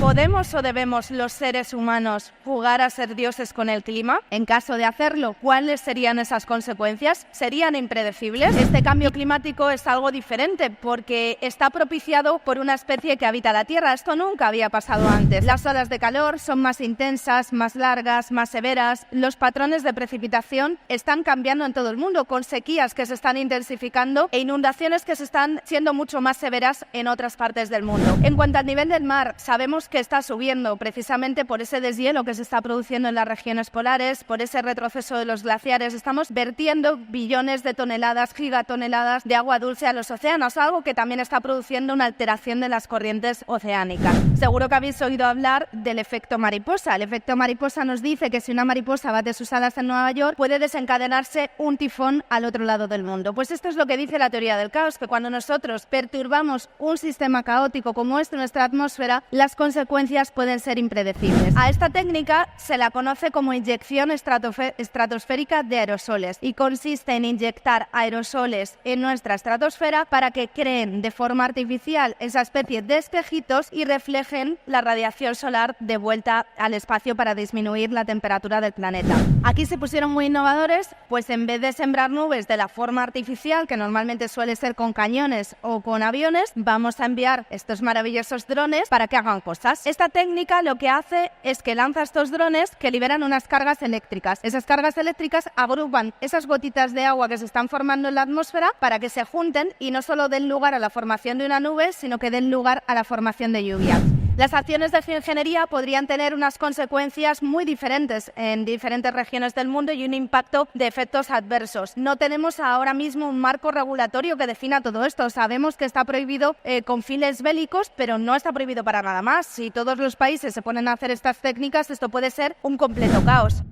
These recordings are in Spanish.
¿Podemos o debemos los seres humanos jugar a ser dioses con el clima? En caso de hacerlo, ¿cuáles serían esas consecuencias? ¿Serían impredecibles? Este cambio climático es algo diferente porque está propiciado por una especie que habita la Tierra. Esto nunca había pasado antes. Las olas de calor son más intensas, más largas, más severas. Los patrones de precipitación están cambiando en todo el mundo, con sequías que se están intensificando e inundaciones que se están siendo mucho más severas en otras partes del mundo. En cuanto al nivel del mar, sabemos que está subiendo precisamente por ese deshielo que se está produciendo en las regiones polares, por ese retroceso de los glaciares. Estamos vertiendo billones de toneladas, gigatoneladas de agua dulce a los océanos, algo que también está produciendo una alteración de las corrientes oceánicas. Seguro que habéis oído hablar del efecto mariposa. El efecto mariposa nos dice que si una mariposa bate sus alas en Nueva York, puede desencadenarse un tifón al otro lado del mundo. Pues esto es lo que dice la teoría del caos, que cuando nosotros perturbamos un sistema caótico como este en nuestra atmósfera, las consecuencias pueden ser impredecibles. A esta técnica se la conoce como inyección estratosférica de aerosoles y consiste en inyectar aerosoles en nuestra estratosfera para que creen de forma artificial esa especie de espejitos y reflejen la radiación solar de vuelta al espacio para disminuir la temperatura del planeta. Aquí se pusieron muy innovadores, pues en vez de sembrar nubes de la forma artificial, que normalmente suele ser con cañones o con aviones, vamos a enviar estos maravillosos drones para que hagan cosas. Esta técnica lo que hace es que lanza estos drones que liberan unas cargas eléctricas. Esas cargas eléctricas agrupan esas gotitas de agua que se están formando en la atmósfera para que se junten y no solo den lugar a la formación de una nube, sino que den lugar a la formación de lluvias. Las acciones de geoingeniería podrían tener unas consecuencias muy diferentes en diferentes regiones del mundo y un impacto de efectos adversos. No tenemos ahora mismo un marco regulatorio que defina todo esto. Sabemos que está prohibido con fines bélicos, pero no está prohibido para nada más. Si todos los países se ponen a hacer estas técnicas, esto puede ser un completo caos.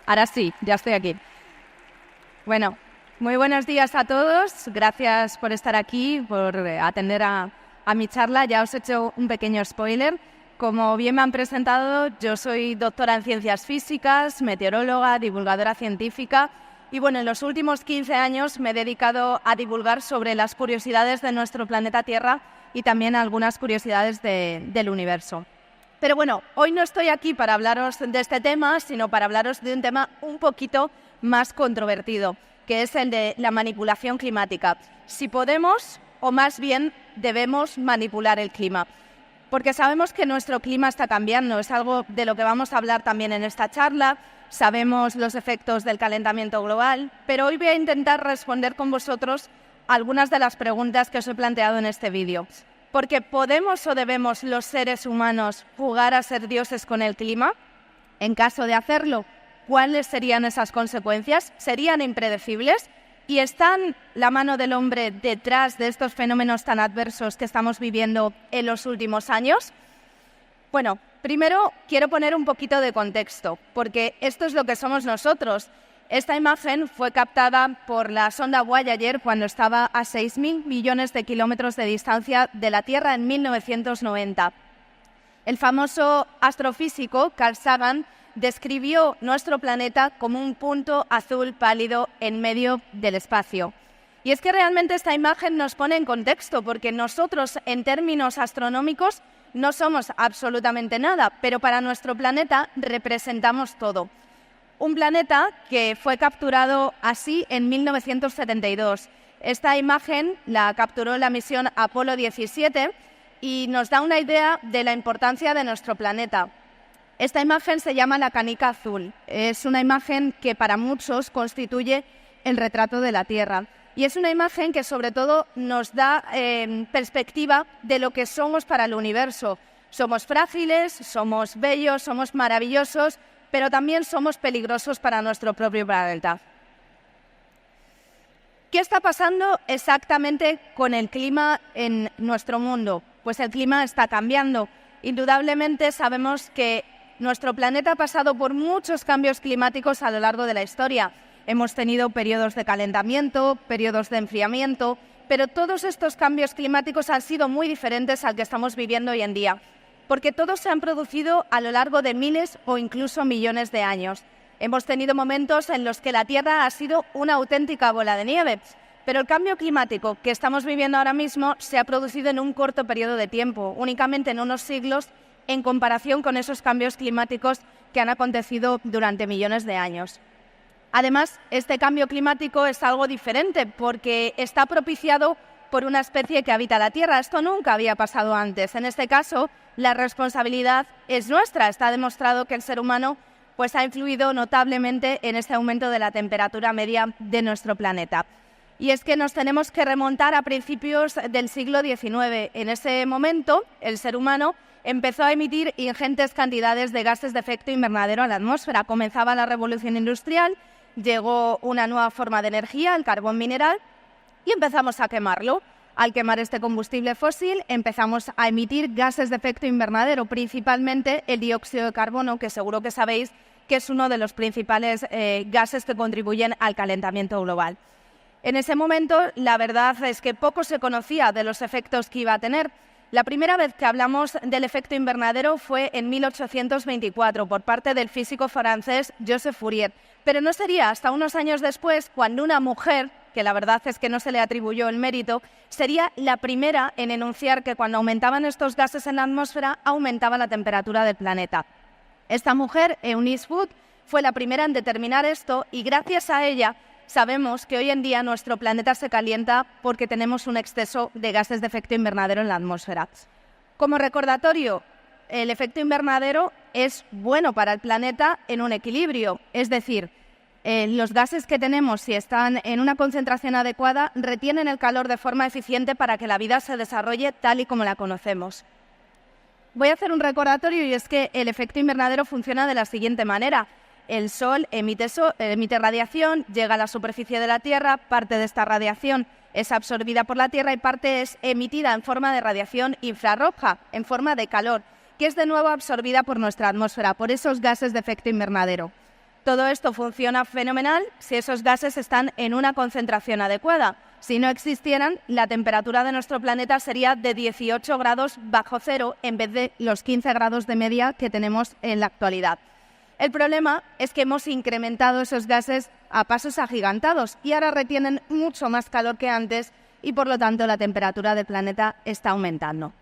Ahora sí, ya estoy aquí. Bueno, muy buenos días a todos. Gracias por estar aquí, por atender a mi charla. Ya os he hecho un pequeño spoiler. como bien me han presentado, yo soy doctora en Ciencias Físicas, meteoróloga, divulgadora científica y bueno, en los últimos 15 años me he dedicado a divulgar sobre las curiosidades de nuestro planeta Tierra y también algunas curiosidades del universo. Pero bueno, hoy no estoy aquí para hablaros de este tema, sino para hablaros de un tema un poquito más controvertido, que es el de la manipulación climática. Si podemos, o más bien debemos manipular el clima. Porque sabemos que nuestro clima está cambiando, es algo de lo que vamos a hablar también en esta charla, sabemos los efectos del calentamiento global, pero hoy voy a intentar responder con vosotros algunas de las preguntas que os he planteado en este vídeo. Porque ¿podemos o debemos los seres humanos jugar a ser dioses con el clima? En caso de hacerlo, ¿cuáles serían esas consecuencias? ¿Serían impredecibles? ¿Y están la mano del hombre detrás de estos fenómenos tan adversos que estamos viviendo en los últimos años? Bueno, primero quiero poner un poquito de contexto, porque esto es lo que somos nosotros. Esta imagen fue captada por la sonda Voyager cuando estaba a 6.000 millones de kilómetros de distancia de la Tierra en 1990. El famoso astrofísico Carl Sagan describió nuestro planeta como un punto azul pálido en medio del espacio. Y es que realmente esta imagen nos pone en contexto, porque nosotros, en términos astronómicos, no somos absolutamente nada, pero para nuestro planeta representamos todo. Un planeta que fue capturado así en 1972. Esta imagen la capturó la misión Apolo 17 y nos da una idea de la importancia de nuestro planeta. Esta imagen se llama la canica azul. Es una imagen que para muchos constituye el retrato de la Tierra. Y es una imagen que sobre todo nos da perspectiva de lo que somos para el universo. Somos frágiles, somos bellos, somos maravillosos, pero también somos peligrosos para nuestro propio planeta. ¿Qué está pasando exactamente con el clima en nuestro mundo? Pues el clima está cambiando. Indudablemente sabemos que nuestro planeta ha pasado por muchos cambios climáticos a lo largo de la historia. Hemos tenido periodos de calentamiento, periodos de enfriamiento, pero todos estos cambios climáticos han sido muy diferentes al que estamos viviendo hoy en día, porque todos se han producido a lo largo de miles o incluso millones de años. Hemos tenido momentos en los que la Tierra ha sido una auténtica bola de nieve, pero el cambio climático que estamos viviendo ahora mismo se ha producido en un corto periodo de tiempo, únicamente en unos siglos, en comparación con esos cambios climáticos que han acontecido durante millones de años. Además, este cambio climático es algo diferente porque está propiciado por una especie que habita la Tierra. Esto nunca había pasado antes. En este caso, la responsabilidad es nuestra. Está demostrado que el ser humano ha influido notablemente en este aumento de la temperatura media de nuestro planeta. Y es que nos tenemos que remontar a principios del siglo XIX. En ese momento, el ser humano empezó a emitir ingentes cantidades de gases de efecto invernadero a la atmósfera. Comenzaba la revolución industrial, llegó una nueva forma de energía, el carbón mineral, y empezamos a quemarlo. Al quemar este combustible fósil, empezamos a emitir gases de efecto invernadero, principalmente el dióxido de carbono, que seguro que sabéis que es uno de los principales gases que contribuyen al calentamiento global. En ese momento, la verdad es que poco se conocía de los efectos que iba a tener. La primera vez que hablamos del efecto invernadero fue en 1824 por parte del físico francés Joseph Fourier, pero no sería hasta unos años después cuando una mujer, que la verdad es que no se le atribuyó el mérito, sería la primera en enunciar que cuando aumentaban estos gases en la atmósfera aumentaba la temperatura del planeta. Esta mujer, Eunice Wood, fue la primera en determinar esto y gracias a ella sabemos que hoy en día nuestro planeta se calienta porque tenemos un exceso de gases de efecto invernadero en la atmósfera. Como recordatorio, el efecto invernadero es bueno para el planeta en un equilibrio, es decir, los gases que tenemos, si están en una concentración adecuada, retienen el calor de forma eficiente para que la vida se desarrolle tal y como la conocemos. Voy a hacer un recordatorio y es que el efecto invernadero funciona de la siguiente manera. El Sol emite radiación, llega a la superficie de la Tierra, parte de esta radiación es absorbida por la Tierra y parte es emitida en forma de radiación infrarroja, en forma de calor, que es de nuevo absorbida por nuestra atmósfera, por esos gases de efecto invernadero. Todo esto funciona fenomenal si esos gases están en una concentración adecuada. Si no existieran, la temperatura de nuestro planeta sería de 18 grados bajo cero en vez de los 15 grados de media que tenemos en la actualidad. El problema es que hemos incrementado esos gases a pasos agigantados y ahora retienen mucho más calor que antes y por lo tanto la temperatura del planeta está aumentando.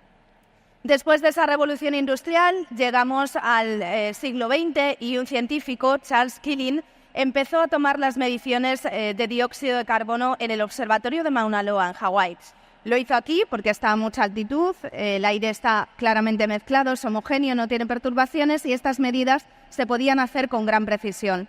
Después de esa revolución industrial llegamos al siglo XX y un científico, Charles Keeling, empezó a tomar las mediciones de dióxido de carbono en el observatorio de Mauna Loa, en Hawái. Lo hizo aquí porque está a mucha altitud, el aire está claramente mezclado, es homogéneo, no tiene perturbaciones y estas medidas se podían hacer con gran precisión.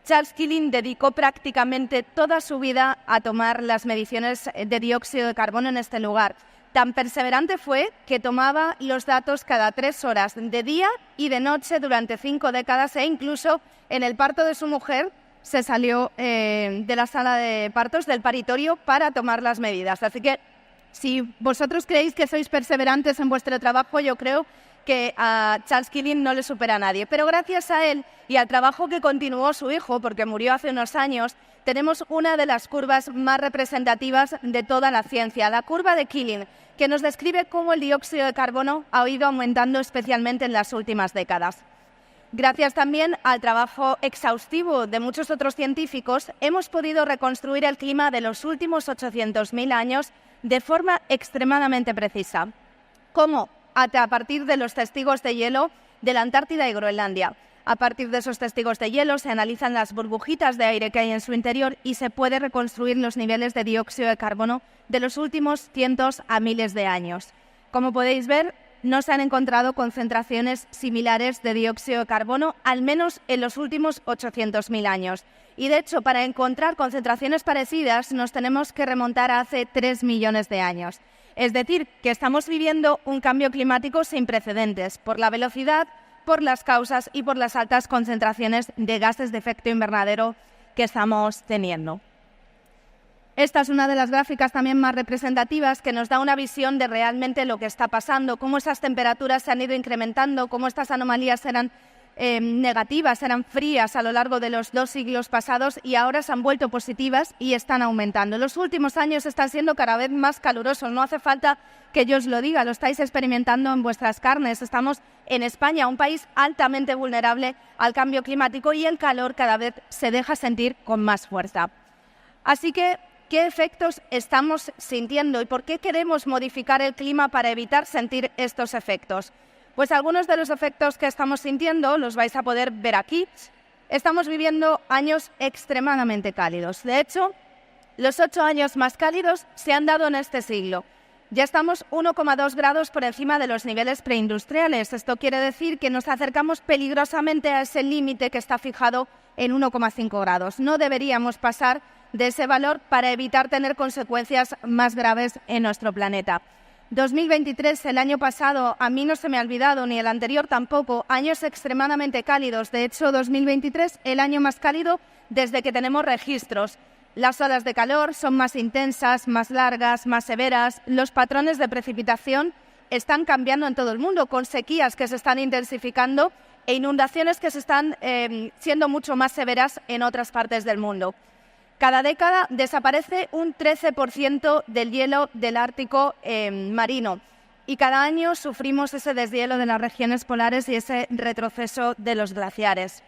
Charles Keeling dedicó prácticamente toda su vida a tomar las mediciones de dióxido de carbono en este lugar. Tan perseverante fue que tomaba los datos cada 3 horas, de día y de noche durante 5 décadas e incluso en el parto de su mujer se salió de la sala de partos, del paritorio, para tomar las medidas. Así que si vosotros creéis que sois perseverantes en vuestro trabajo, yo creo que a Charles Keeling no le supera a nadie. Pero gracias a él y al trabajo que continuó su hijo, porque murió hace unos años, tenemos una de las curvas más representativas de toda la ciencia, la curva de Keeling, que nos describe cómo el dióxido de carbono ha ido aumentando especialmente en las últimas décadas. Gracias también al trabajo exhaustivo de muchos otros científicos, hemos podido reconstruir el clima de los últimos 800.000 años de forma extremadamente precisa. ¿Cómo? A partir de los testigos de hielo de la Antártida y Groenlandia. A partir de esos testigos de hielo se analizan las burbujitas de aire que hay en su interior y se puede reconstruir los niveles de dióxido de carbono de los últimos cientos a miles de años. Como podéis ver, no se han encontrado concentraciones similares de dióxido de carbono, al menos en los últimos 800.000 años. Y de hecho, para encontrar concentraciones parecidas nos tenemos que remontar a hace 3 millones de años. Es decir, que estamos viviendo un cambio climático sin precedentes por la velocidad, por las causas y por las altas concentraciones de gases de efecto invernadero que estamos teniendo. Esta es una de las gráficas también más representativas que nos da una visión de realmente lo que está pasando, cómo esas temperaturas se han ido incrementando, cómo estas anomalías eran negativas, eran frías a lo largo de los 2 siglos pasados y ahora se han vuelto positivas y están aumentando. Los últimos años están siendo cada vez más calurosos, no hace falta que yo os lo diga, lo estáis experimentando en vuestras carnes. Estamos en España, un país altamente vulnerable al cambio climático y el calor cada vez se deja sentir con más fuerza. Así que, ¿qué efectos estamos sintiendo y por qué queremos modificar el clima para evitar sentir estos efectos? Pues algunos de los efectos que estamos sintiendo los vais a poder ver aquí. Estamos viviendo años extremadamente cálidos. De hecho, los 8 años más cálidos se han dado en este siglo. Ya estamos 1,2 grados por encima de los niveles preindustriales. Esto quiere decir que nos acercamos peligrosamente a ese límite que está fijado en 1,5 grados. No deberíamos pasar de ese valor para evitar tener consecuencias más graves en nuestro planeta. 2023, el año pasado, a mí no se me ha olvidado, ni el anterior tampoco, años extremadamente cálidos. De hecho, 2023, el año más cálido desde que tenemos registros. Las olas de calor son más intensas, más largas, más severas. Los patrones de precipitación están cambiando en todo el mundo, con sequías que se están intensificando e inundaciones que se están siendo mucho más severas en otras partes del mundo. Cada década desaparece un 13% del hielo del Ártico marino y cada año sufrimos ese deshielo de las regiones polares y ese retroceso de los glaciares.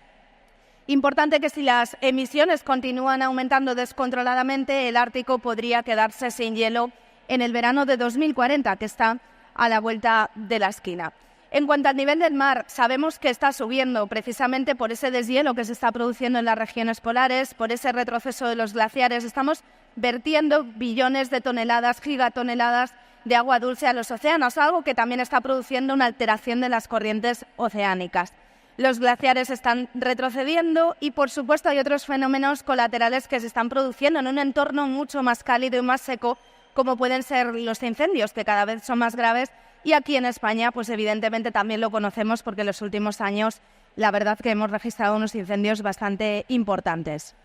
Importante que si las emisiones continúan aumentando descontroladamente, el Ártico podría quedarse sin hielo en el verano de 2040, que está a la vuelta de la esquina. En cuanto al nivel del mar, sabemos que está subiendo precisamente por ese deshielo que se está produciendo en las regiones polares, por ese retroceso de los glaciares. Estamos vertiendo billones de toneladas, gigatoneladas de agua dulce a los océanos, algo que también está produciendo una alteración de las corrientes oceánicas. Los glaciares están retrocediendo y, por supuesto, hay otros fenómenos colaterales que se están produciendo en un entorno mucho más cálido y más seco, como pueden ser los incendios, que cada vez son más graves. Y aquí en España, pues evidentemente también lo conocemos porque en los últimos años la verdad que hemos registrado unos incendios bastante importantes.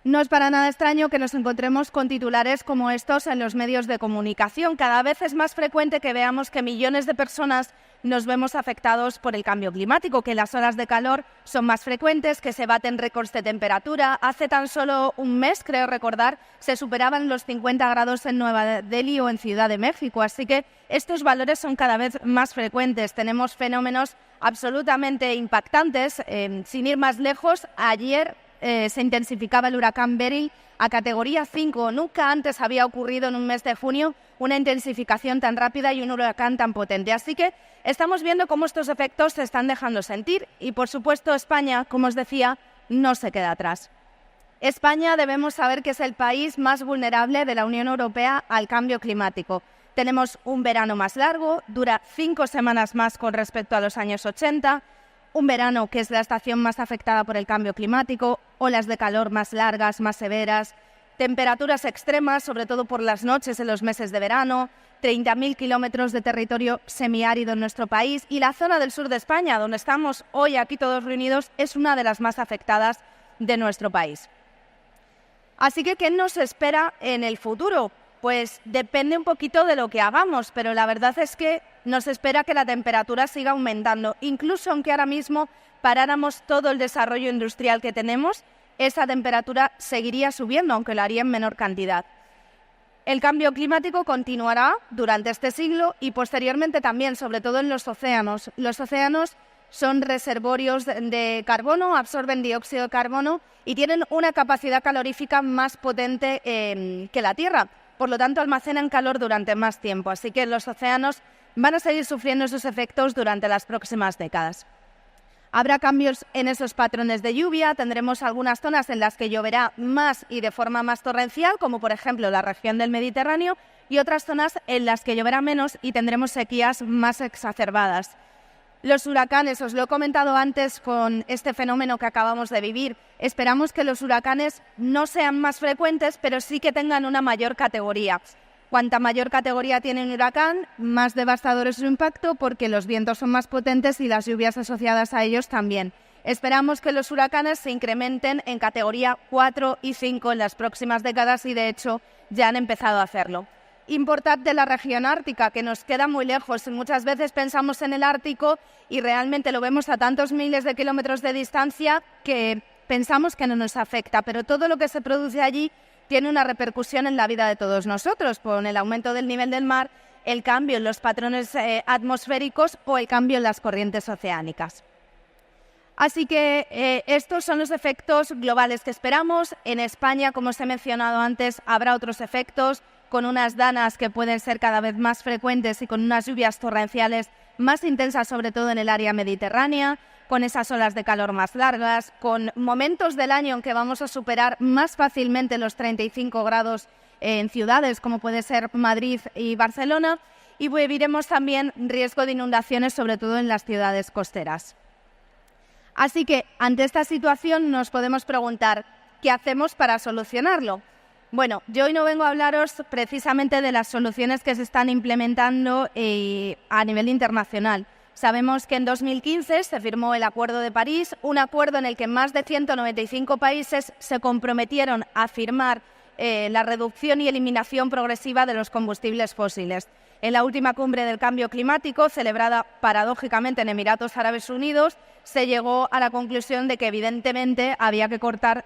No es para nada extraño que nos encontremos con titulares como estos en los medios de comunicación. Cada vez es más frecuente que veamos que millones de personas nos vemos afectados por el cambio climático, que las olas de calor son más frecuentes, que se baten récords de temperatura. Hace tan solo un mes, creo recordar, se superaban los 50 grados en Nueva Delhi o en Ciudad de México, así que estos valores son cada vez más frecuentes. Tenemos fenómenos absolutamente impactantes. Sin ir más lejos, ayer se intensificaba el huracán Beryl a categoría 5. Nunca antes había ocurrido en un mes de junio una intensificación tan rápida y un huracán tan potente. Así que estamos viendo cómo estos efectos se están dejando sentir y, por supuesto, España, como os decía, no se queda atrás. España debemos saber que es el país más vulnerable de la Unión Europea al cambio climático. Tenemos un verano más largo, dura 5 semanas más con respecto a los años 80, un verano que es la estación más afectada por el cambio climático, olas de calor más largas, más severas, temperaturas extremas, sobre todo por las noches en los meses de verano, 30.000 kilómetros de territorio semiárido en nuestro país y la zona del sur de España, donde estamos hoy aquí todos reunidos, es una de las más afectadas de nuestro país. Así que, ¿qué nos espera en el futuro? Pues depende un poquito de lo que hagamos, pero la verdad es que nos espera que la temperatura siga aumentando. Incluso aunque ahora mismo paráramos todo el desarrollo industrial que tenemos, esa temperatura seguiría subiendo, aunque lo haría en menor cantidad. El cambio climático continuará durante este siglo y posteriormente también, sobre todo en los océanos. Los océanos son reservorios de carbono, absorben dióxido de carbono y tienen una capacidad calorífica más potente que la Tierra. Por lo tanto, almacenan calor durante más tiempo, así que los océanos van a seguir sufriendo esos efectos durante las próximas décadas. Habrá cambios en esos patrones de lluvia, tendremos algunas zonas en las que lloverá más y de forma más torrencial, como por ejemplo la región del Mediterráneo, y otras zonas en las que lloverá menos y tendremos sequías más exacerbadas. Los huracanes, os lo he comentado antes con este fenómeno que acabamos de vivir, esperamos que los huracanes no sean más frecuentes, pero sí que tengan una mayor categoría. Cuanta mayor categoría tiene un huracán, más devastador es su impacto porque los vientos son más potentes y las lluvias asociadas a ellos también. Esperamos que los huracanes se incrementen en categoría 4 y 5 en las próximas décadas y de hecho ya han empezado a hacerlo. Importante la región ártica, que nos queda muy lejos. Muchas veces pensamos en el Ártico y realmente lo vemos a tantos miles de kilómetros de distancia que pensamos que no nos afecta, pero todo lo que se produce allí tiene una repercusión en la vida de todos nosotros, con el aumento del nivel del mar, el cambio en los patrones atmosféricos o el cambio en las corrientes oceánicas. Así que estos son los efectos globales que esperamos. En España, como os he mencionado antes, habrá otros efectos, con unas danas que pueden ser cada vez más frecuentes y con unas lluvias torrenciales más intensas, sobre todo en el área mediterránea, con esas olas de calor más largas, con momentos del año en que vamos a superar más fácilmente los 35 grados en ciudades como puede ser Madrid y Barcelona, y viviremos también riesgo de inundaciones, sobre todo en las ciudades costeras. Así que, ante esta situación, nos podemos preguntar, ¿qué hacemos para solucionarlo? Bueno, yo hoy no vengo a hablaros precisamente de las soluciones que se están implementando a nivel internacional. Sabemos que en 2015 se firmó el Acuerdo de París, un acuerdo en el que más de 195 países se comprometieron a firmar la reducción y eliminación progresiva de los combustibles fósiles. En la última cumbre del cambio climático, celebrada paradójicamente en Emiratos Árabes Unidos, se llegó a la conclusión de que evidentemente había que cortar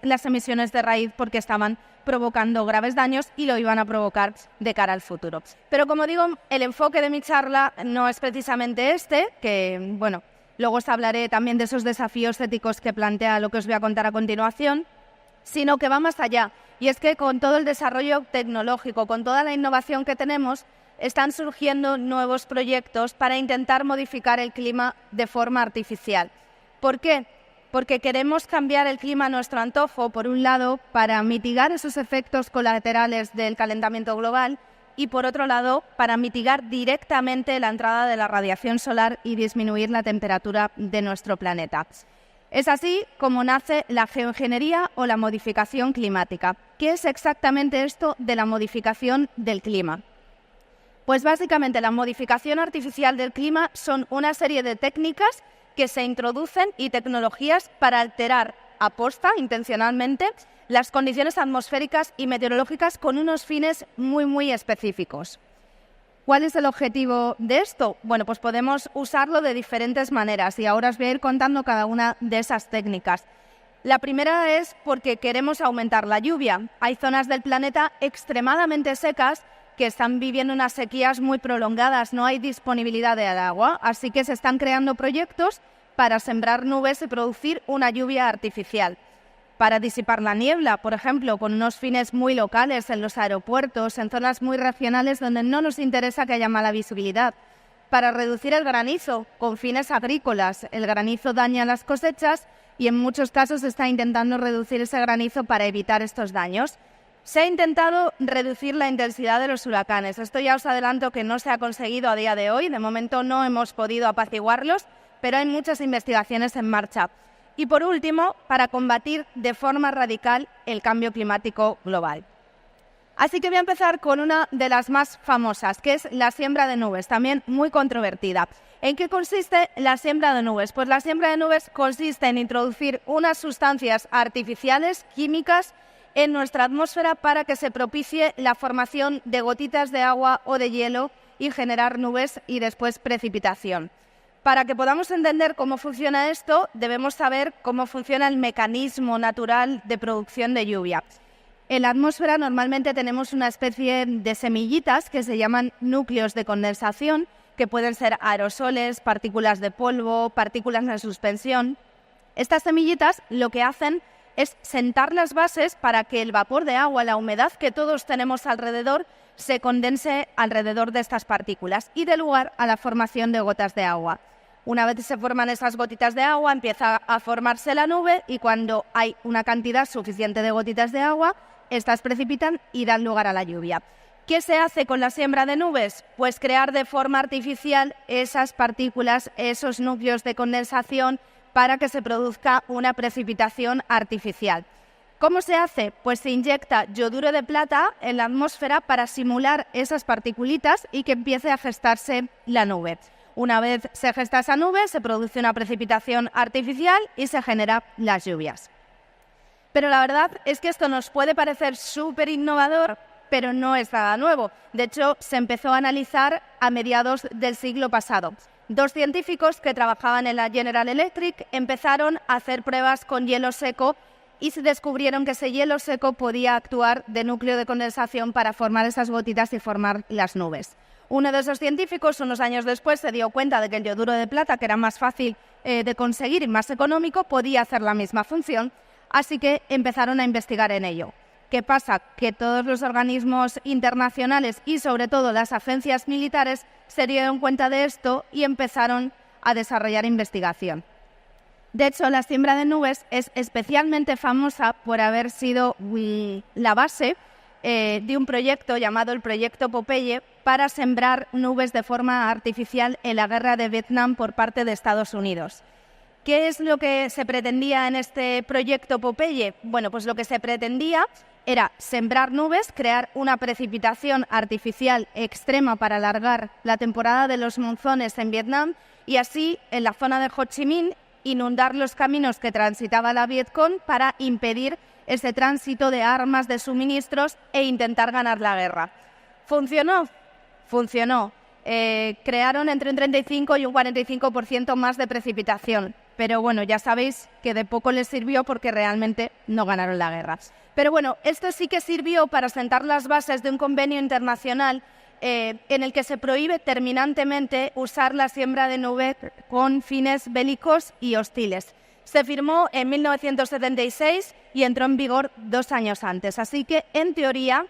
las emisiones de raíz porque estaban provocando graves daños y lo iban a provocar de cara al futuro. Pero como digo, el enfoque de mi charla no es precisamente este, que bueno, luego os hablaré también de esos desafíos éticos que plantea lo que os voy a contar a continuación, sino que va más allá. Y es que con todo el desarrollo tecnológico, con toda la innovación que tenemos, están surgiendo nuevos proyectos para intentar modificar el clima de forma artificial. ¿Por qué? Porque queremos cambiar el clima a nuestro antojo, por un lado, para mitigar esos efectos colaterales del calentamiento global y, por otro lado, para mitigar directamente la entrada de la radiación solar y disminuir la temperatura de nuestro planeta. Es así como nace la geoingeniería o la modificación climática. ¿Qué es exactamente esto de la modificación del clima? Pues básicamente la modificación artificial del clima son una serie de técnicas que se introducen y tecnologías para alterar aposta, intencionalmente, las condiciones atmosféricas y meteorológicas con unos fines muy específicos. ¿Cuál es el objetivo de esto? Bueno, pues podemos usarlo de diferentes maneras y ahora os voy a ir contando cada una de esas técnicas. La primera es porque queremos aumentar la lluvia. Hay zonas del planeta extremadamente secas que están viviendo unas sequías muy prolongadas, no hay disponibilidad de agua, así que se están creando proyectos para sembrar nubes y producir una lluvia artificial. Para disipar la niebla, por ejemplo, con unos fines muy locales en los aeropuertos, en zonas muy regionales donde no nos interesa que haya mala visibilidad. Para reducir el granizo, con fines agrícolas. El granizo daña las cosechas y en muchos casos se está intentando reducir ese granizo para evitar estos daños. Se ha intentado reducir la intensidad de los huracanes. Esto ya os adelanto que no se ha conseguido a día de hoy. De momento no hemos podido apaciguarlos, pero hay muchas investigaciones en marcha. Y por último, para combatir de forma radical el cambio climático global. Así que voy a empezar con una de las más famosas, que es la siembra de nubes, también muy controvertida. ¿En qué consiste la siembra de nubes? Pues la siembra de nubes consiste en introducir unas sustancias artificiales, químicas, en nuestra atmósfera para que se propicie la formación de gotitas de agua o de hielo y generar nubes y después precipitación. Para que podamos entender cómo funciona esto, debemos saber cómo funciona el mecanismo natural de producción de lluvia. En la atmósfera normalmente tenemos una especie de semillitas que se llaman núcleos de condensación, que pueden ser aerosoles, partículas de polvo, partículas en suspensión. Estas semillitas lo que hacen es sentar las bases para que el vapor de agua, la humedad que todos tenemos alrededor, se condense alrededor de estas partículas y dé lugar a la formación de gotas de agua. Una vez se forman esas gotitas de agua, empieza a formarse la nube y cuando hay una cantidad suficiente de gotitas de agua, estas precipitan y dan lugar a la lluvia. ¿Qué se hace con la siembra de nubes? Pues crear de forma artificial esas partículas, esos núcleos de condensación para que se produzca una precipitación artificial. ¿Cómo se hace? Pues se inyecta yoduro de plata en la atmósfera para simular esas particulitas y que empiece a gestarse la nube. Una vez se gesta esa nube, se produce una precipitación artificial y se generan las lluvias. Pero la verdad es que esto nos puede parecer súper innovador, pero no es nada nuevo. De hecho, se empezó a analizar a mediados del siglo pasado. 2 científicos que trabajaban en la General Electric empezaron a hacer pruebas con hielo seco y se descubrieron que ese hielo seco podía actuar de núcleo de condensación para formar esas gotitas y formar las nubes. Uno de esos científicos, unos años después, se dio cuenta de que el yoduro de plata, que era más fácil de conseguir y más económico, podía hacer la misma función, así que empezaron a investigar en ello. ¿Qué pasa? Que todos los organismos internacionales y sobre todo las agencias militares se dieron cuenta de esto y empezaron a desarrollar investigación. De hecho, la siembra de nubes es especialmente famosa por haber sido la base de un proyecto llamado el Proyecto Popeye para sembrar nubes de forma artificial en la guerra de Vietnam por parte de Estados Unidos. ¿Qué es lo que se pretendía en este Proyecto Popeye? Bueno, pues lo que se pretendía era sembrar nubes, crear una precipitación artificial extrema para alargar la temporada de los monzones en Vietnam y así, en la zona de Ho Chi Minh, inundar los caminos que transitaba la Vietcong para impedir ese tránsito de armas, de suministros e intentar ganar la guerra. ¿Funcionó? Funcionó. Crearon entre un 35 y un 45% más de precipitación. Pero bueno, ya sabéis que de poco les sirvió porque realmente no ganaron la guerra. Pero bueno, esto sí que sirvió para sentar las bases de un convenio internacional en el que se prohíbe terminantemente usar la siembra de nubes con fines bélicos y hostiles. Se firmó en 1976 y entró en vigor 2 años antes. Así que, en teoría,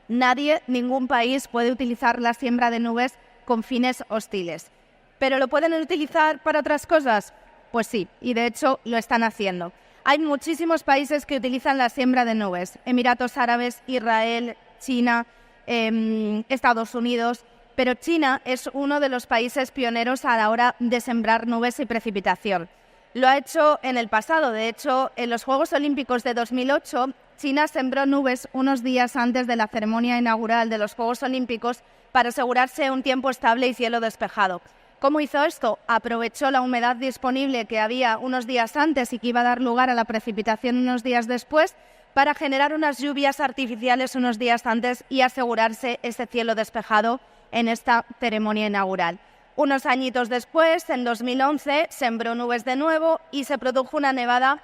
ningún país puede utilizar la siembra de nubes con fines hostiles. ¿Pero lo pueden utilizar para otras cosas? Pues sí, y de hecho lo están haciendo. Hay muchísimos países que utilizan la siembra de nubes. Emiratos Árabes, Israel, China, Estados Unidos. Pero China es uno de los países pioneros a la hora de sembrar nubes y precipitación. Lo ha hecho en el pasado. De hecho, en los Juegos Olímpicos de 2008, China sembró nubes unos días antes de la ceremonia inaugural de los Juegos Olímpicos para asegurarse un tiempo estable y cielo despejado. ¿Cómo hizo esto? Aprovechó la humedad disponible que había unos días antes y que iba a dar lugar a la precipitación unos días después para generar unas lluvias artificiales unos días antes y asegurarse ese cielo despejado en esta ceremonia inaugural. Unos añitos después, en 2011, sembró nubes de nuevo y se produjo una nevada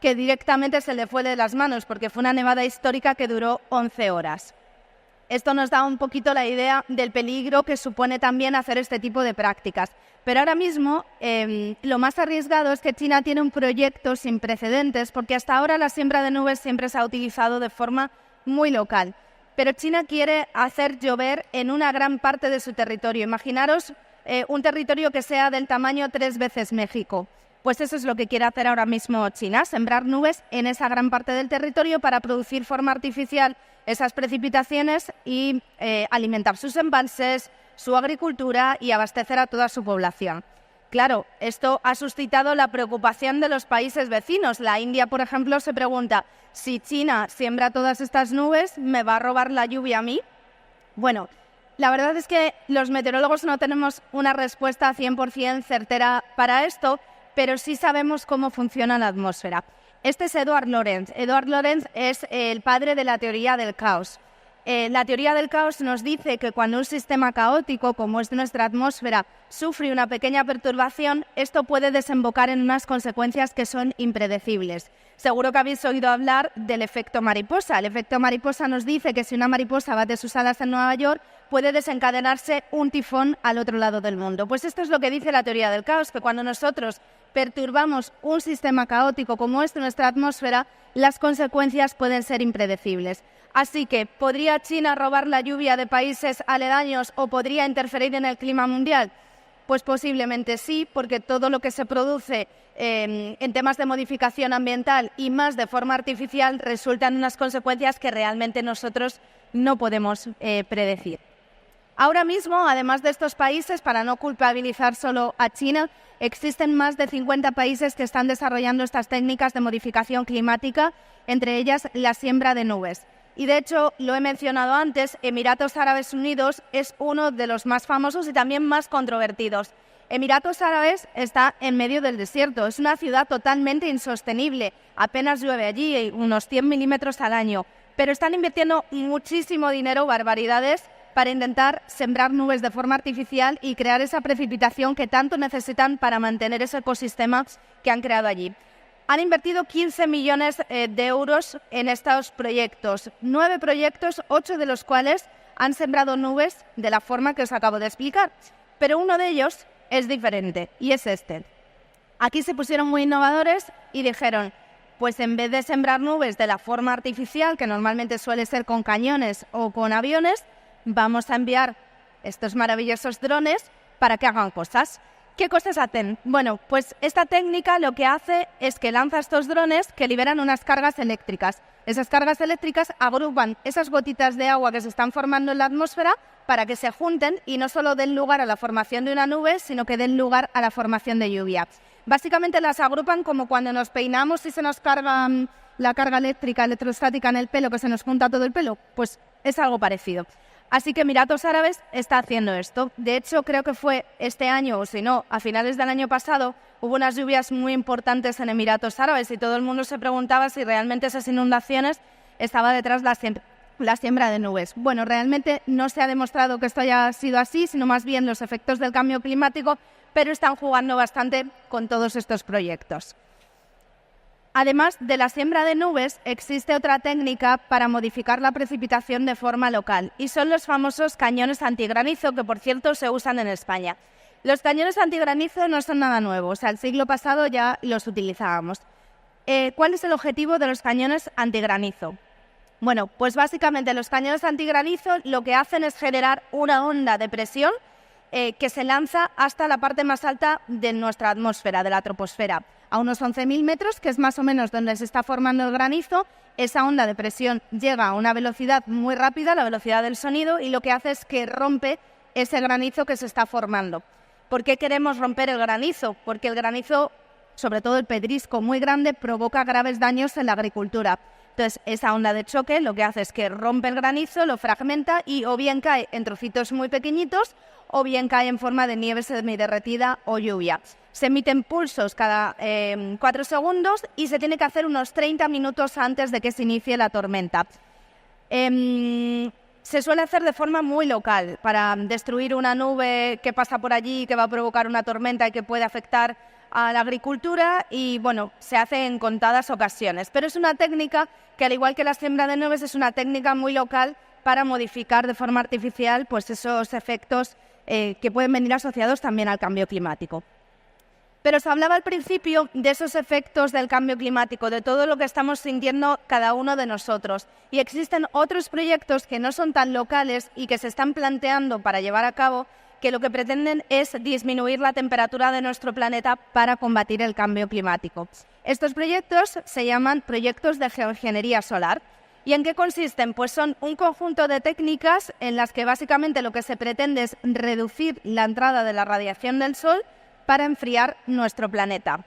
que directamente se le fue de las manos, porque fue una nevada histórica que duró 11 horas. Esto nos da un poquito la idea del peligro que supone también hacer este tipo de prácticas. Pero ahora mismo lo más arriesgado es que China tiene un proyecto sin precedentes, porque hasta ahora la siembra de nubes siempre se ha utilizado de forma muy local. Pero China quiere hacer llover en una gran parte de su territorio. Imaginaros un territorio que sea del tamaño 3 veces México. Pues eso es lo que quiere hacer ahora mismo China, sembrar nubes en esa gran parte del territorio para producir de forma artificial esas precipitaciones y alimentar sus embalses, su agricultura y abastecer a toda su población. Claro, esto ha suscitado la preocupación de los países vecinos. La India, por ejemplo, se pregunta, si China siembra todas estas nubes, ¿me va a robar la lluvia a mí? Bueno, la verdad es que los meteorólogos no tenemos una respuesta 100% certera para esto, pero sí sabemos cómo funciona la atmósfera. Este es Edward Lorenz. Edward Lorenz es el padre de la teoría del caos. La teoría del caos nos dice que cuando un sistema caótico, como es nuestra atmósfera, sufre una pequeña perturbación, esto puede desembocar en unas consecuencias que son impredecibles. Seguro que habéis oído hablar del efecto mariposa. El efecto mariposa nos dice que si una mariposa bate sus alas en Nueva York, puede desencadenarse un tifón al otro lado del mundo. Pues esto es lo que dice la teoría del caos, que cuando nosotros perturbamos un sistema caótico como es nuestra atmósfera, las consecuencias pueden ser impredecibles. Así que, ¿podría China robar la lluvia de países aledaños o podría interferir en el clima mundial? Pues posiblemente sí, porque todo lo que se produce en temas de modificación ambiental y más de forma artificial resulta en unas consecuencias que realmente nosotros no podemos predecir. Ahora mismo, además de estos países, para no culpabilizar solo a China, existen más de 50 países que están desarrollando estas técnicas de modificación climática, entre ellas la siembra de nubes. Y de hecho, lo he mencionado antes, Emiratos Árabes Unidos es uno de los más famosos y también más controvertidos. Emiratos Árabes está en medio del desierto, es una ciudad totalmente insostenible, apenas llueve allí, unos 100 milímetros al año, pero están invirtiendo muchísimo dinero, barbaridades, para intentar sembrar nubes de forma artificial y crear esa precipitación que tanto necesitan para mantener ese ecosistema que han creado allí. Han invertido 15 millones de euros en estos proyectos, 9 proyectos, 8 de los cuales han sembrado nubes de la forma que os acabo de explicar, pero uno de ellos es diferente y es este. Aquí se pusieron muy innovadores y dijeron, pues en vez de sembrar nubes de la forma artificial, que normalmente suele ser con cañones o con aviones, vamos a enviar estos maravillosos drones para que hagan cosas. ¿Qué cosas hacen? Bueno, pues esta técnica lo que hace es que lanza estos drones que liberan unas cargas eléctricas. Esas cargas eléctricas agrupan esas gotitas de agua que se están formando en la atmósfera para que se junten y no solo den lugar a la formación de una nube, sino que den lugar a la formación de lluvia. Básicamente las agrupan como cuando nos peinamos y se nos carga la carga eléctrica, electrostática en el pelo, que se nos junta todo el pelo. Pues es algo parecido. Así que Emiratos Árabes está haciendo esto. De hecho, creo que fue este año, o si no, a finales del año pasado, hubo unas lluvias muy importantes en Emiratos Árabes y todo el mundo se preguntaba si realmente esas inundaciones estaba detrás la siembra de nubes. Bueno, realmente no se ha demostrado que esto haya sido así, sino más bien los efectos del cambio climático, pero están jugando bastante con todos estos proyectos. Además de la siembra de nubes, existe otra técnica para modificar la precipitación de forma local y son los famosos cañones antigranizo, que por cierto se usan en España. Los cañones antigranizo no son nada nuevos, al siglo pasado ya los utilizábamos. ¿Cuál es el objetivo de los cañones antigranizo? Bueno, pues básicamente los cañones antigranizo lo que hacen es generar una onda de presión que se lanza hasta la parte más alta de nuestra atmósfera, de la troposfera. A unos 11.000 metros, que es más o menos donde se está formando el granizo, esa onda de presión llega a una velocidad muy rápida, la velocidad del sonido, y lo que hace es que rompe ese granizo que se está formando. ¿Por qué queremos romper el granizo? Porque el granizo, sobre todo el pedrisco muy grande, provoca graves daños en la agricultura. Entonces, esa onda de choque lo que hace es que rompe el granizo, lo fragmenta y o bien cae en trocitos muy pequeñitos o bien cae en forma de nieve semiderretida o lluvia. Se emiten pulsos cada 4 segundos y se tiene que hacer unos 30 minutos antes de que se inicie la tormenta. Se suele hacer de forma muy local, para destruir una nube que pasa por allí, que va a provocar una tormenta y que puede afectar a la agricultura, y bueno, se hace en contadas ocasiones. Pero es una técnica que, al igual que la siembra de nubes, es una técnica muy local para modificar de forma artificial pues esos efectos que pueden venir asociados también al cambio climático. Pero os hablaba al principio de esos efectos del cambio climático, de todo lo que estamos sintiendo cada uno de nosotros. Y existen otros proyectos que no son tan locales y que se están planteando para llevar a cabo, que lo que pretenden es disminuir la temperatura de nuestro planeta para combatir el cambio climático. Estos proyectos se llaman proyectos de geoingeniería solar. ¿Y en qué consisten? Pues son un conjunto de técnicas en las que básicamente lo que se pretende es reducir la entrada de la radiación del Sol para enfriar nuestro planeta.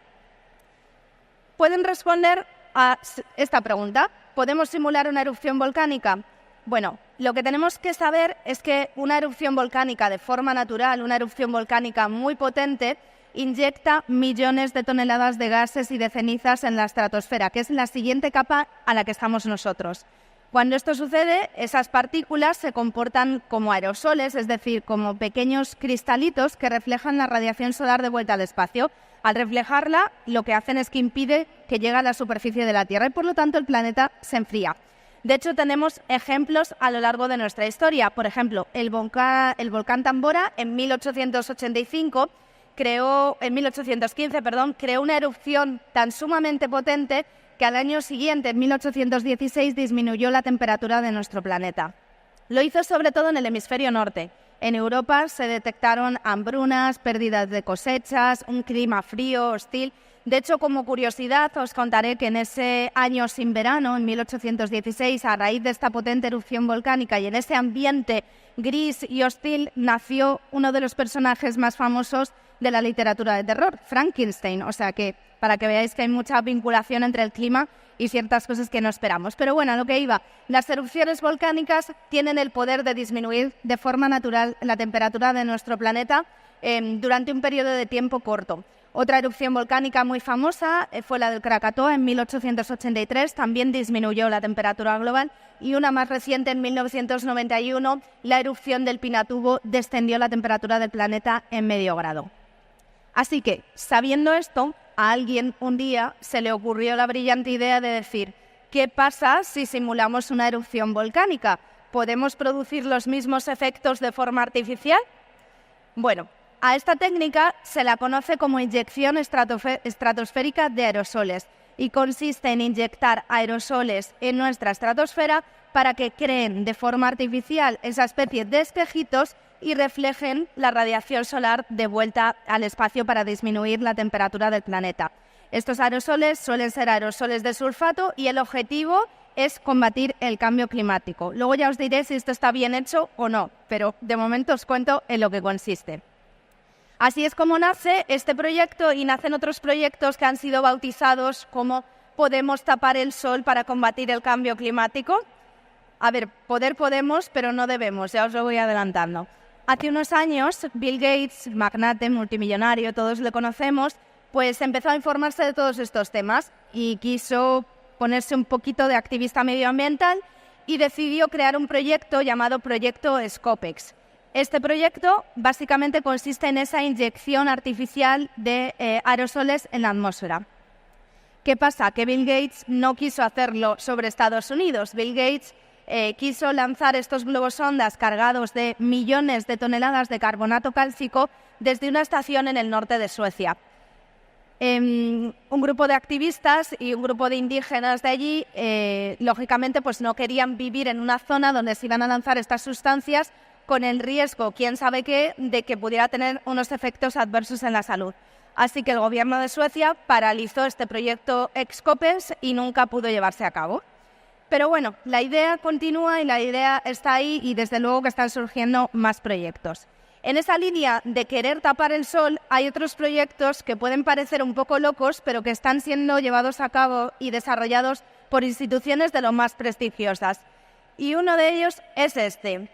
¿Pueden responder a esta pregunta? ¿Podemos simular una erupción volcánica? Bueno, lo que tenemos que saber es que una erupción volcánica de forma natural, una erupción volcánica muy potente, inyecta millones de toneladas de gases y de cenizas en la estratosfera, que es la siguiente capa a la que estamos nosotros. Cuando esto sucede, esas partículas se comportan como aerosoles, es decir, como pequeños cristalitos que reflejan la radiación solar de vuelta al espacio. Al reflejarla, lo que hacen es que impide que llegue a la superficie de la Tierra y, por lo tanto, el planeta se enfría. De hecho, tenemos ejemplos a lo largo de nuestra historia. Por ejemplo, el volcán Tambora en 1815 creó una erupción tan sumamente potente que al año siguiente, en 1816, disminuyó la temperatura de nuestro planeta. Lo hizo sobre todo en el hemisferio norte. En Europa se detectaron hambrunas, pérdidas de cosechas, un clima frío, hostil. De hecho, como curiosidad, os contaré que en ese año sin verano, en 1816, a raíz de esta potente erupción volcánica y en ese ambiente gris y hostil, nació uno de los personajes más famosos de la literatura de terror, Frankenstein. O sea que, para que veáis que hay mucha vinculación entre el clima y ciertas cosas que no esperamos. Pero bueno, a lo que iba, las erupciones volcánicas tienen el poder de disminuir de forma natural la temperatura de nuestro planeta durante un periodo de tiempo corto. Otra erupción volcánica muy famosa fue la del Krakatoa en 1883, también disminuyó la temperatura global, y una más reciente en 1991, la erupción del Pinatubo, descendió la temperatura del planeta en medio grado. Así que, sabiendo esto, a alguien un día se le ocurrió la brillante idea de decir: ¿qué pasa si simulamos una erupción volcánica? ¿Podemos producir los mismos efectos de forma artificial? Bueno, a esta técnica se la conoce como inyección estratosférica de aerosoles y consiste en inyectar aerosoles en nuestra estratosfera para que creen de forma artificial esa especie de espejitos y reflejen la radiación solar de vuelta al espacio para disminuir la temperatura del planeta. Estos aerosoles suelen ser aerosoles de sulfato y el objetivo es combatir el cambio climático. Luego ya os diré si esto está bien hecho o no, pero de momento os cuento en lo que consiste. Así es como nace este proyecto, y nacen otros proyectos que han sido bautizados como Podemos tapar el sol para combatir el cambio climático. A ver, poder podemos, pero no debemos, ya os lo voy adelantando. Hace unos años, Bill Gates, magnate multimillonario, todos le conocemos, pues empezó a informarse de todos estos temas y quiso ponerse un poquito de activista medioambiental y decidió crear un proyecto llamado Proyecto Scopex. Este proyecto básicamente consiste en esa inyección artificial de aerosoles en la atmósfera. ¿Qué pasa? Que Bill Gates no quiso hacerlo sobre Estados Unidos. Bill Gates quiso lanzar estos globos sondas cargados de millones de toneladas de carbonato cálcico desde una estación en el norte de Suecia. Un grupo de activistas y un grupo de indígenas de allí, lógicamente, pues no querían vivir en una zona donde se iban a lanzar estas sustancias con el riesgo, quién sabe qué, de que pudiera tener unos efectos adversos en la salud. Así que el gobierno de Suecia paralizó este proyecto Scopex y nunca pudo llevarse a cabo. Pero bueno, la idea continúa y la idea está ahí, y desde luego que están surgiendo más proyectos. En esa línea de querer tapar el sol hay otros proyectos que pueden parecer un poco locos, pero que están siendo llevados a cabo y desarrollados por instituciones de lo más prestigiosas. Y uno de ellos es este.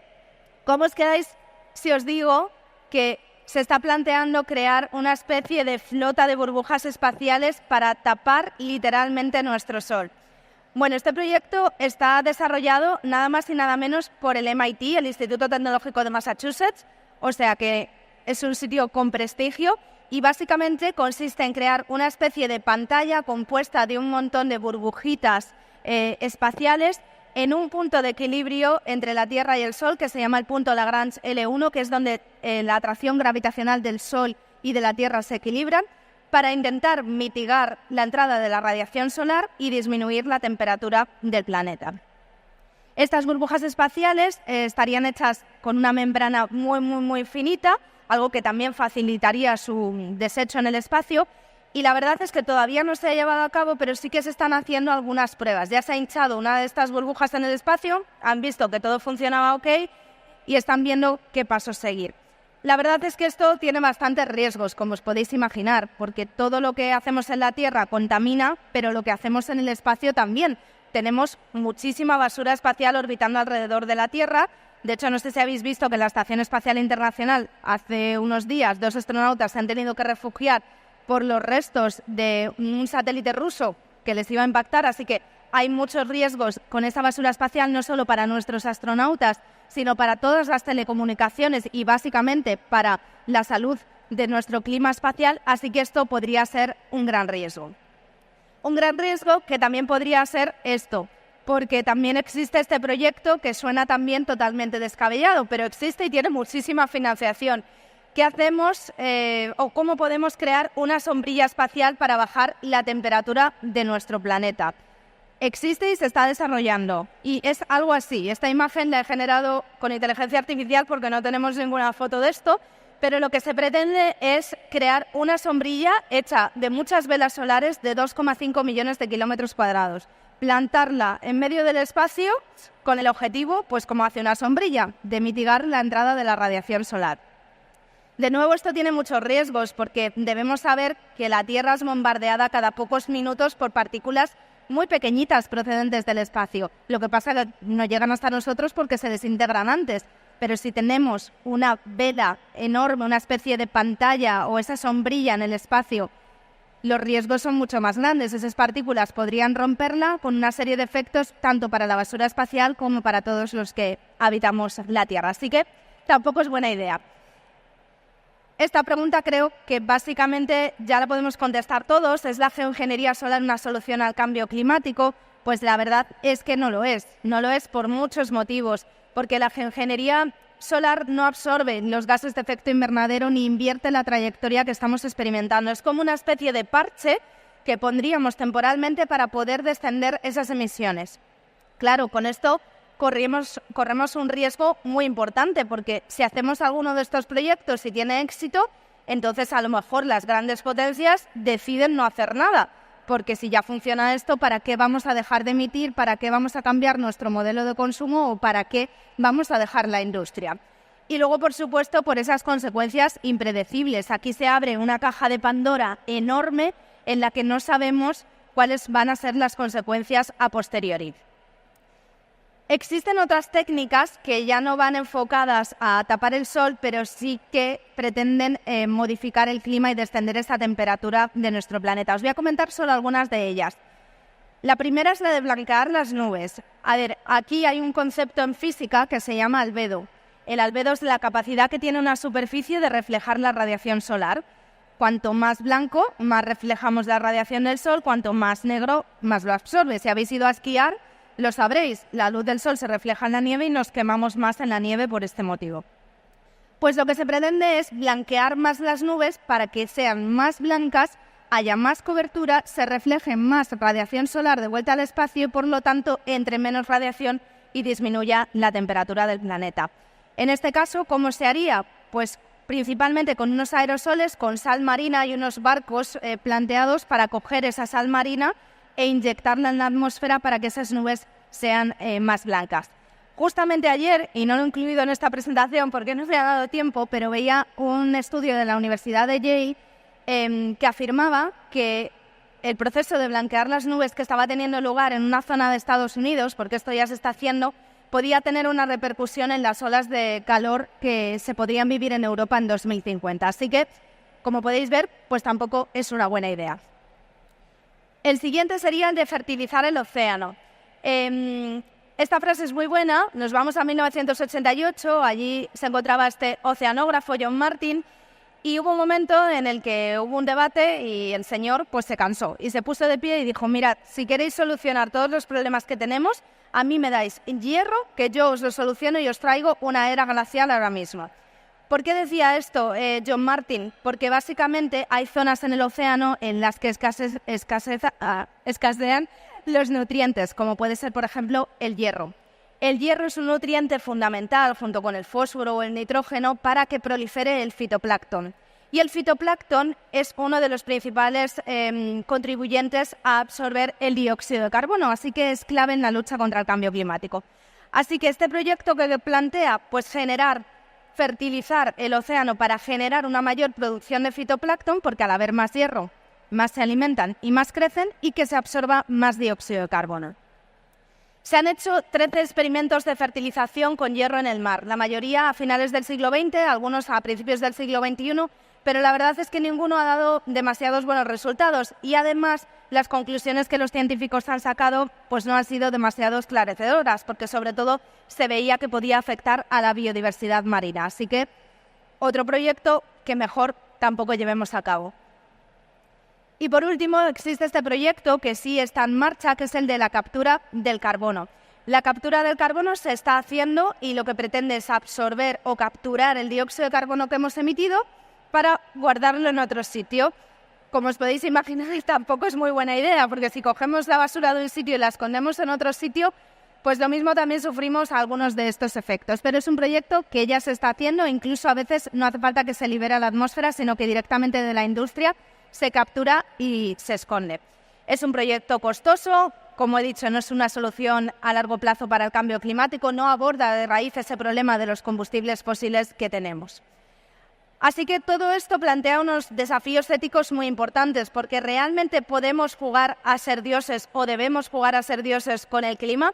¿Cómo os quedáis si os digo que se está planteando crear una especie de flota de burbujas espaciales para tapar literalmente nuestro sol? Bueno, este proyecto está desarrollado nada más y nada menos por el MIT, el Instituto Tecnológico de Massachusetts, o sea que es un sitio con prestigio y básicamente consiste en crear una especie de pantalla compuesta de un montón de burbujitas espaciales en un punto de equilibrio entre la Tierra y el Sol, que se llama el punto Lagrange L1, que es donde la atracción gravitacional del Sol y de la Tierra se equilibran, para intentar mitigar la entrada de la radiación solar y disminuir la temperatura del planeta. Estas burbujas espaciales estarían hechas con una membrana muy finita, algo que también facilitaría su desecho en el espacio, y la verdad es que todavía no se ha llevado a cabo, pero sí que se están haciendo algunas pruebas. Ya se ha hinchado una de estas burbujas en el espacio, han visto que todo funcionaba ok y están viendo qué pasos seguir. La verdad es que esto tiene bastantes riesgos, como os podéis imaginar, porque todo lo que hacemos en la Tierra contamina, pero lo que hacemos en el espacio también. Tenemos muchísima basura espacial orbitando alrededor de la Tierra. De hecho, no sé si habéis visto que en la Estación Espacial Internacional hace unos días 2 astronautas se han tenido que refugiar por los restos de un satélite ruso que les iba a impactar, así que hay muchos riesgos con esa basura espacial, no solo para nuestros astronautas, sino para todas las telecomunicaciones y básicamente para la salud de nuestro clima espacial, así que esto podría ser un gran riesgo. Un gran riesgo que también podría ser esto, porque también existe este proyecto que suena también totalmente descabellado, pero existe y tiene muchísima financiación. ¿Qué hacemos o cómo podemos crear una sombrilla espacial para bajar la temperatura de nuestro planeta? Existe y se está desarrollando y es algo así. Esta imagen la he generado con inteligencia artificial porque no tenemos ninguna foto de esto, pero lo que se pretende es crear una sombrilla hecha de muchas velas solares de 2,5 millones de kilómetros cuadrados, plantarla en medio del espacio con el objetivo, pues como hace una sombrilla, de mitigar la entrada de la radiación solar. De nuevo, esto tiene muchos riesgos porque debemos saber que la Tierra es bombardeada cada pocos minutos por partículas muy pequeñitas procedentes del espacio. Lo que pasa es que no llegan hasta nosotros porque se desintegran antes. Pero si tenemos una vela enorme, una especie de pantalla o esa sombrilla en el espacio, los riesgos son mucho más grandes. Esas partículas podrían romperla con una serie de efectos tanto para la basura espacial como para todos los que habitamos la Tierra. Así que tampoco es buena idea. Esta pregunta creo que básicamente ya la podemos contestar todos. ¿Es la geoingeniería solar una solución al cambio climático? Pues la verdad es que no lo es. No lo es por muchos motivos. Porque la geoingeniería solar no absorbe los gases de efecto invernadero ni invierte la trayectoria que estamos experimentando. Es como una especie de parche que pondríamos temporalmente para poder descender esas emisiones. Claro, con esto corremos un riesgo muy importante porque si hacemos alguno de estos proyectos y tiene éxito, entonces a lo mejor las grandes potencias deciden no hacer nada, porque si ya funciona esto, ¿para qué vamos a dejar de emitir? ¿Para qué vamos a cambiar nuestro modelo de consumo? ¿O para qué vamos a dejar la industria? Y luego, por supuesto, por esas consecuencias impredecibles. Aquí se abre una caja de Pandora enorme en la que no sabemos cuáles van a ser las consecuencias a posteriori. Existen otras técnicas que ya no van enfocadas a tapar el sol, pero sí que pretenden modificar el clima y descender esta temperatura de nuestro planeta. Os voy a comentar solo algunas de ellas. La primera es la de blanquear las nubes. A ver, aquí hay un concepto en física que se llama albedo. El albedo es la capacidad que tiene una superficie de reflejar la radiación solar. Cuanto más blanco, más reflejamos la radiación del sol, cuanto más negro, más lo absorbe. Si habéis ido a esquiar, lo sabréis, la luz del sol se refleja en la nieve y nos quemamos más en la nieve por este motivo. Pues lo que se pretende es blanquear más las nubes para que sean más blancas, haya más cobertura, se refleje más radiación solar de vuelta al espacio y por lo tanto entre menos radiación y disminuya la temperatura del planeta. En este caso, ¿cómo se haría? Pues principalmente con unos aerosoles, con sal marina y unos barcos planteados para coger esa sal marina e inyectarla en la atmósfera para que esas nubes sean más blancas. Justamente ayer, y no lo he incluido en esta presentación porque no me ha dado tiempo, pero veía un estudio de la Universidad de Yale que afirmaba que el proceso de blanquear las nubes que estaba teniendo lugar en una zona de Estados Unidos, porque esto ya se está haciendo, podía tener una repercusión en las olas de calor que se podrían vivir en Europa en 2050. Así que, como podéis ver, pues tampoco es una buena idea. El siguiente sería el de fertilizar el océano. Esta frase es muy buena. Nos vamos a 1988, allí se encontraba este oceanógrafo John Martin, y hubo un momento en el que hubo un debate y el señor pues se cansó y se puso de pie y dijo: mirad, si queréis solucionar todos los problemas que tenemos, a mí me dais hierro, que yo os lo soluciono y os traigo una era glacial ahora mismo. ¿Por qué decía esto John Martin? Porque básicamente hay zonas en el océano en las que escasean los nutrientes, como puede ser, por ejemplo, el hierro. El hierro es un nutriente fundamental, junto con el fósforo o el nitrógeno, para que prolifere el fitoplancton. Y el fitoplancton es uno de los principales contribuyentes a absorber el dióxido de carbono, así que es clave en la lucha contra el cambio climático. Así que este proyecto que plantea, pues fertilizar el océano para generar una mayor producción de fitoplancton, porque al haber más hierro, más se alimentan y más crecen, y que se absorba más dióxido de carbono. Se han hecho 13 experimentos de fertilización con hierro en el mar, la mayoría a finales del siglo XX, algunos a principios del siglo XXI, pero la verdad es que ninguno ha dado demasiados buenos resultados, y además las conclusiones que los científicos han sacado pues no han sido demasiado esclarecedoras, porque sobre todo se veía que podía afectar a la biodiversidad marina. Así que otro proyecto que mejor tampoco llevemos a cabo. Y por último, existe este proyecto que sí está en marcha, que es el de la captura del carbono. La captura del carbono se está haciendo y lo que pretende es absorber o capturar el dióxido de carbono que hemos emitido para guardarlo en otro sitio. Como os podéis imaginar, tampoco es muy buena idea, porque si cogemos la basura de un sitio y la escondemos en otro sitio, pues lo mismo también sufrimos algunos de estos efectos. Pero es un proyecto que ya se está haciendo, incluso a veces no hace falta que se libere a la atmósfera, sino que directamente de la industria se captura y se esconde. Es un proyecto costoso, como he dicho, no es una solución a largo plazo para el cambio climático, no aborda de raíz ese problema de los combustibles fósiles que tenemos. Así que todo esto plantea unos desafíos éticos muy importantes, porque realmente podemos jugar a ser dioses o debemos jugar a ser dioses con el clima.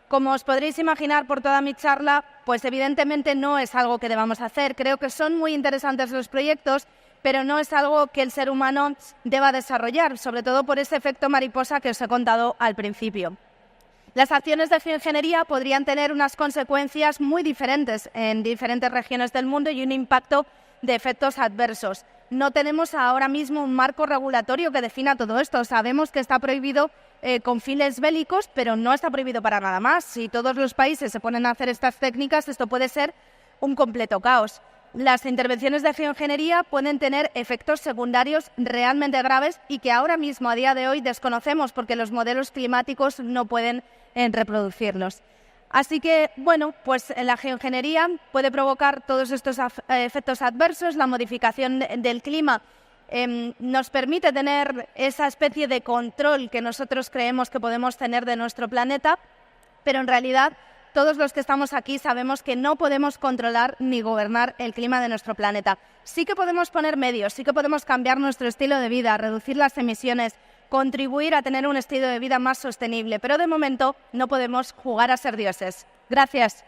Como os podréis imaginar por toda mi charla, pues evidentemente no es algo que debamos hacer. Creo que son muy interesantes los proyectos, pero no es algo que el ser humano deba desarrollar, sobre todo por ese efecto mariposa que os he contado al principio. Las acciones de geoingeniería podrían tener unas consecuencias muy diferentes en diferentes regiones del mundo y un impacto de efectos adversos. No tenemos ahora mismo un marco regulatorio que defina todo esto. Sabemos que está prohibido con fines bélicos, pero no está prohibido para nada más. Si todos los países se ponen a hacer estas técnicas, esto puede ser un completo caos. Las intervenciones de geoingeniería pueden tener efectos secundarios realmente graves y que ahora mismo, a día de hoy, desconocemos porque los modelos climáticos no pueden reproducirlos. Así que, bueno, pues la geoingeniería puede provocar todos estos efectos adversos. La modificación del clima nos permite tener esa especie de control que nosotros creemos que podemos tener de nuestro planeta, pero en realidad todos los que estamos aquí sabemos que no podemos controlar ni gobernar el clima de nuestro planeta. Sí que podemos poner medios, sí que podemos cambiar nuestro estilo de vida, reducir las emisiones, contribuir a tener un estilo de vida más sostenible, pero de momento no podemos jugar a ser dioses. Gracias.